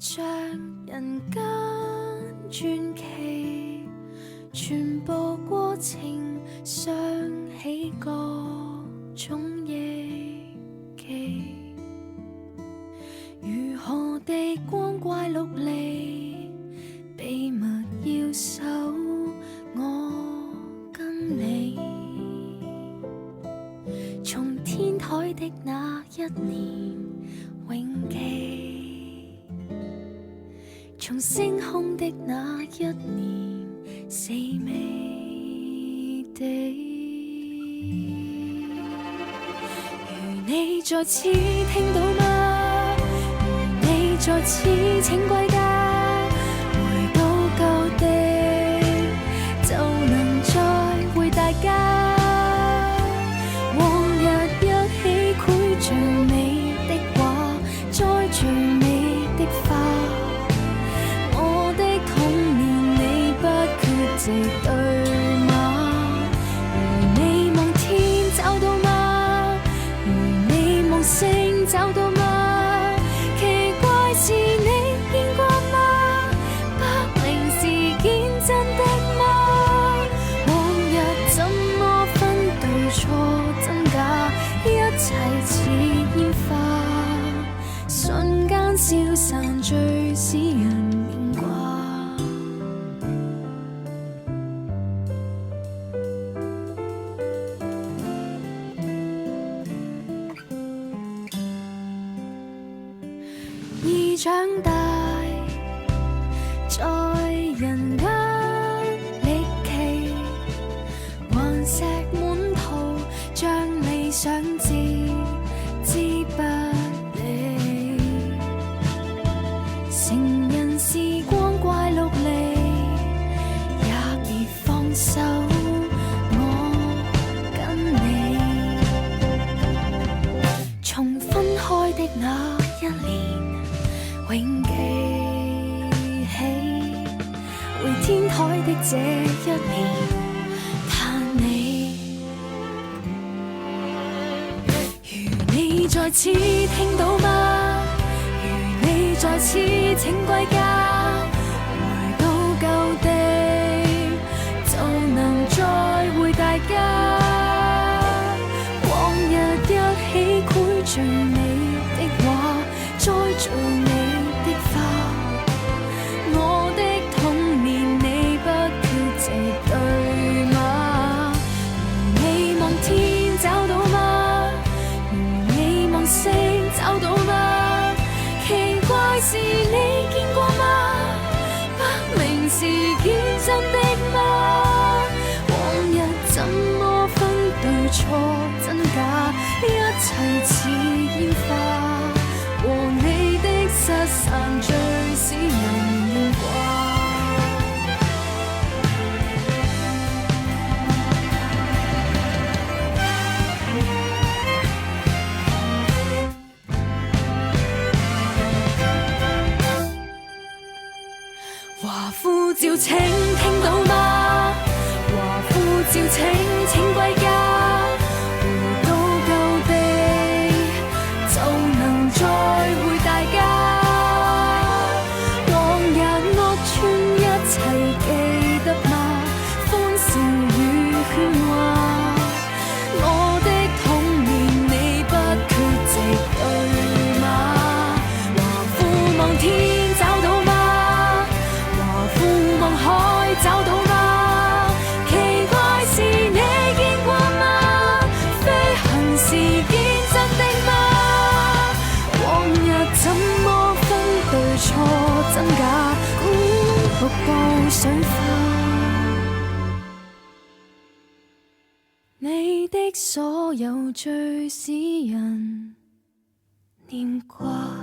像人間傳奇，全部過程想起各種憶記，如何地光怪陸離，秘密要守我跟你。從天台的那一年永記，從星空的那一年死美地。如你在此聽到嗎？如你在此請歸家，回到舊地就能再會大家。往日一起繪最美的畫，栽最美的花。我的童年你不缺席對嗎？如你望天找到嗎？如你望星找到嗎？奇怪是你見過嗎？不明事件真的嗎？往日怎麼分對錯真假？一切似煙花，瞬間消散，最使人牽掛。已長大，在人間歷奇，頑石滿途，像理想置之不理。成人時光怪陸離，也已放手我跟你。從分開的那一年永記起，回天台的這一年嘆你。如你在此聽到嗎？如你在此請歸家，回到舊地就能再會大家。往日一起繪最美的畫，栽最美的花。我的童年你不缺席對嗎？如你望天找到嗎？如你望星找到嗎？奇怪是你見過嗎？不明事件真的嗎？往日怎麼分對錯真假？一切似煙花，和你的失散最使人牽掛。華呼召請聽到嗎？華呼召請歸家。回到舊地就能再會大家。往日屋邨一齊記得嗎？歡笑與喧嘩。我的童年你不缺席對嗎？華呼望天找到嗎？華呼望海找到嗎？奇怪是你見過嗎？飛行事件真的嗎？往日怎麼分對錯真假？瀑布水花，你的所有最使人念掛。